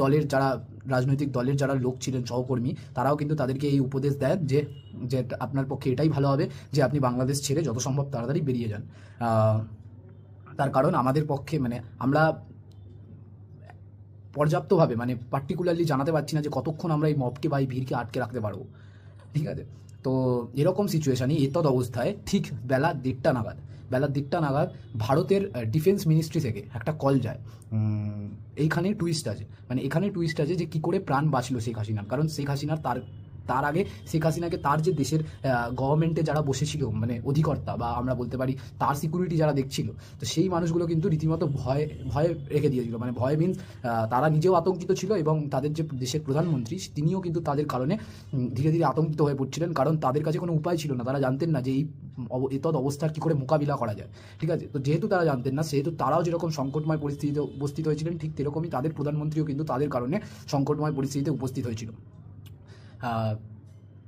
দলের যারা রাজনৈতিক দলের যারা লোক ছিলেন সহকর্মী, তারাও কিন্তু তাদেরকে এই উপদেশ দেন যে যে আপনার পক্ষে এটাই ভালো হবে যে আপনি বাংলাদেশ ছেড়ে যত সম্ভব তাড়াতাড়ি বেরিয়ে যান। তার কারণ আমাদের পক্ষে মানে আমরা পর্যাপ্তভাবে মানে পার্টিকুলারলি জানাতে পারছি না যে কতক্ষণ আমরা এই মবকে বা এই ভিড়কে আটকে রাখতে পারবো, ঠিক আছে। তো এরকম সিচুয়েশানে এতদ অবস্থায় ঠিক বেলা 1:30 নাগাদ ভারতের ডিফেন্স মিনিস্ট্রি থেকে একটা কল যায়। এইখানে টুইস্ট আছে, মানে এখানে টুইস্ট আছে যে কী করে প্রাণ বাঁচলো শেখ হাসিনার। কারণ শেখ হাসিনার তার আগে শেখ হাসিনাকে তার যে দেশের গভর্নমেন্টে যারা বসেছিল মানে অধিকর্তা বা আমরা বলতে পারি তার সিকিউরিটি যারা দেখছিল, তো সেই মানুষগুলো কিন্তু রীতিমতো ভয়ে রেখে দিয়েছিল। মানে ভয় মিনস তারা নিজেও আতঙ্কিত ছিল এবং তাদের যে দেশের প্রধানমন্ত্রী তিনিও কিন্তু তাদের কারণে ধীরে ধীরে আতঙ্কিত হয়ে পড়ছিলেন, কারণ তাদের কাছে কোনো উপায় ছিল না। তারা জানতেন না যে এই এতদ অবস্থার কী করে মোকাবিলা করা যায়, ঠিক আছে। তো যেহেতু তারা জানতেন না, সেহেতু তারাও যেরকম সংকটময় পরিস্থিতিতে উপস্থিত হয়েছিলেন, ঠিক সেরকমই তাদের প্রধানমন্ত্রীও কিন্তু তাদের কারণে সংকটময় পরিস্থিতিতে উপস্থিত হয়েছিল।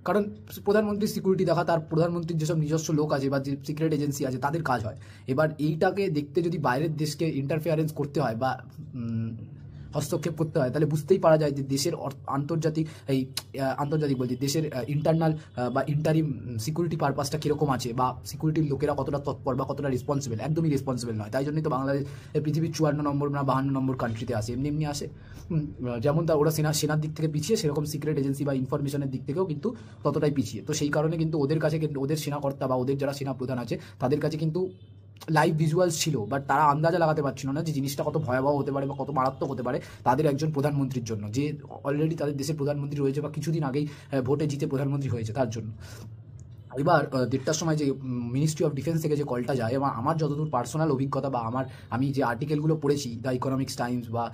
কারণ প্রধানমন্ত্রীর সিকিউরিটি দেখা তার প্রধানমন্ত্রীর যেসব নিজস্ব লোক আছে বা যে সিক্রেট এজেন্সি আছে তাদের কাজ হয়। এবার এইটাকে দেখতে যদি বাইরের দেশকে ইন্টারফেয়ারেন্স করতে হয় বা হস্তক্ষেপ করতে হয়, তাহলে বুঝতেই পারা যায় যে দেশের আন্তর্জাতিক বলছি দেশের ইন্টারনাল বা ইন্টারিম সিকিউরিটি পারপাসটা কীরকম আছে বা সিকিউরিটির লোকেরা কতটা তৎপর বা কতটা রেসপন্সিবল। একদমই রেসপন্সিবল নয়। তাই জন্যই তো বাংলাদেশ পৃথিবীর 54 নম্বর না 52 নম্বর কান্ট্রিতে আসে, এমনি আসে। যেমন ওরা সেনার দিক থেকে পিছিয়ে, সেরকম সিক্রেট এজেন্সি বা ইনফরমেশনের দিক থেকেও কিন্তু ততটাই পিছিয়ে। তো সেই কারণে কিন্তু ওদের কাছে ওদের সেনাকর্তা বা ওদের যারা সেনা প্রধান আছে তাদের কাছে কিন্তু লাইভ ভিজুয়ালস ছিল, বাট তারা আন্দাজা লাগাতে পারছিল না যে জিনিসটা কত ভয়াবহ হতে পারে বা কত মারাত্মক হতে পারে তাদের একজন প্রধানমন্ত্রীর জন্য, যে অলরেডি তাদের দেশের প্রধানমন্ত্রী রয়েছে বা কিছুদিন আগেই ভোটে জিতে প্রধানমন্ত্রী হয়েছে তার জন্য। এবার 1:30টার সময় যে মিনিস্ট্রি অফ ডিফেন্স থেকে যে কলটা যায়, এবং আমার যতদূর পার্সোনাল অভিজ্ঞতা বা আমি যে আর্টিকেলগুলো পড়েছি দ্য ইকোনমিক্স টাইমস বা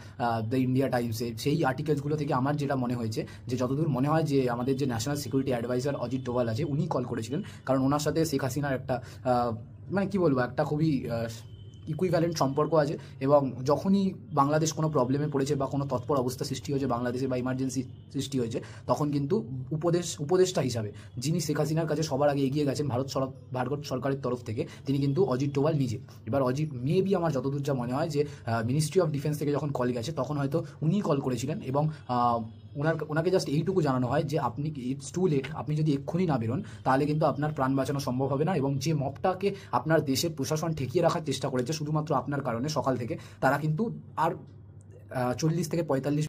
দ্য ইন্ডিয়া টাইমসের, সেই আর্টিকেলসগুলো থেকে আমার যেটা মনে হয়েছে যে যতদূর মনে হয় যে আমাদের যে national security adviser Ajit Doval আছে উনি কল করেছিলেন। কারণ ওনার সাথে শেখ হাসিনার একটা মানে কী বলবো একটা খুবই ইকুইভ্যালেন্ট সম্পর্ক আছে, এবং যখনই বাংলাদেশ কোনো প্রবলেমে পড়েছে বা কোনো তৎপর অবস্থা সৃষ্টি হয়েছে বাংলাদেশে বা ইমার্জেন্সি সৃষ্টি হয়েছে, তখন কিন্তু উপদেষ্টা হিসাবে যিনি শেখ হাসিনার কাছে সবার আগে এগিয়ে গেছেন ভারত সরকারের তরফ থেকে, তিনি কিন্তু অজিত ডোভাল নিজে। এবার মেবি আমার যতদূর যা মনে হয় যে মিনিস্ট্রি অফ ডিফেন্স থেকে যখন কল গেছে তখন হয়তো উনিই কল করেছিলেন, এবং ওনাকে জাস্ট এইটুকু জানানো হয় যে আপনি ইটস টু লেট, আপনি যদি এক্ষুনি না বেরোন তাহলে কিন্তু আপনার প্রাণ বাঁচানো সম্ভব হবে না, এবং যে মবটাকে আপনার দেশের প্রশাসন ঠেকিয়ে রাখার চেষ্টা করেছে শুধুমাত্র আপনার কারণে সকাল থেকে, তারা কিন্তু আর 40 থেকে 45